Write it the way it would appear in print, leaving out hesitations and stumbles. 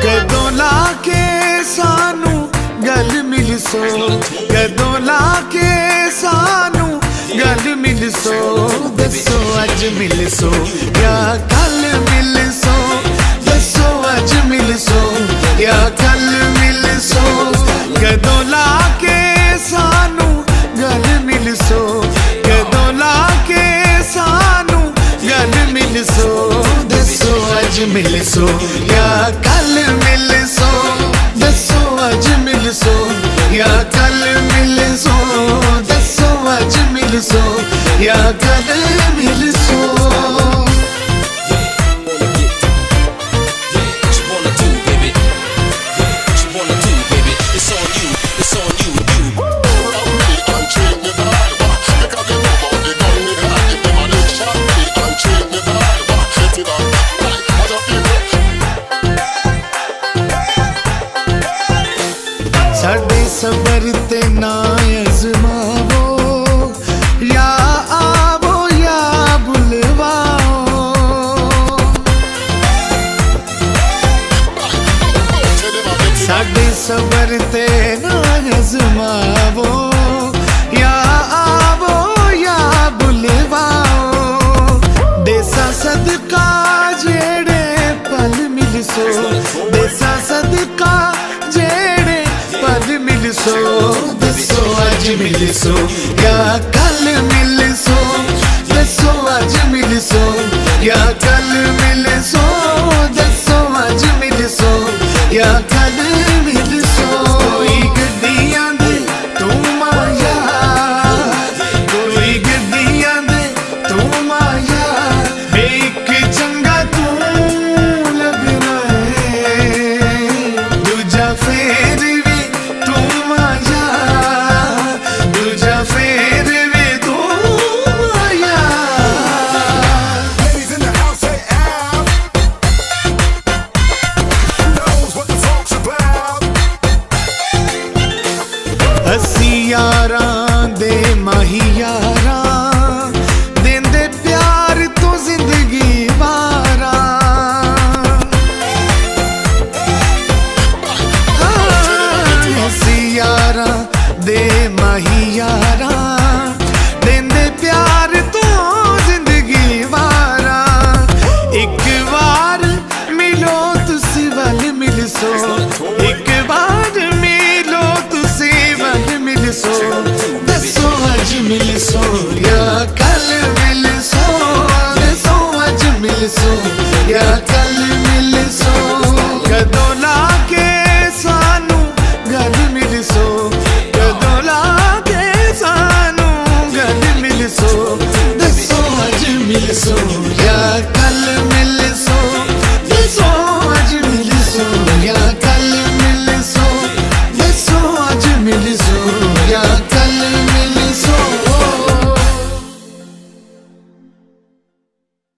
कदों लाके सानू गल मिल सो, कदों लाके सानू गल मिल सो, दसो अज मिल सो या कल मिल सो, दसो अज मिल सो या कल मिल सो। कदों लाके सानू गल मिल सो, कदों लाके सानू गल मिल सो, दसो अज मिल सो या कल मिल सो, दसो अज मिल सो या कल मिल सो, दसो अज मिल सो या कल मिल सो। साडे सबर ते ना अजमावो, या आवो या बुलवाओ। साडे सबर ते ना अजमावो, या आवो या बुलवाओ। देसा सदका जेड़े पल मिल सो, देसा सदका जेड़े पल मिल सो, दसो अज मिल सो या कल मिल सो, दसो अज मिल सो या कल मिल सो, दसो अज मिल सो या कल मिल सो। कोई गड्डियां दे तू माया, कोई गड्डियां दे तू माया, एक चंगा तू लगना है, दूजा फेर भी तू माया, दूजा फेर भी तू माया। Ladies in the house say out. Knows what the folks about. असी यारां दे माही यारां, देंदे प्यार तो जिंदगी वारां। असी यारां दे माही यारां, देंदे प्यार तो जिंदगी वारां। एक बार मिलो तुसी वल मिल सो, एक बार मिलो तुसी वल मिल सो, दसो अज मिल सो या कल मिल सो, दसो अज मिल सो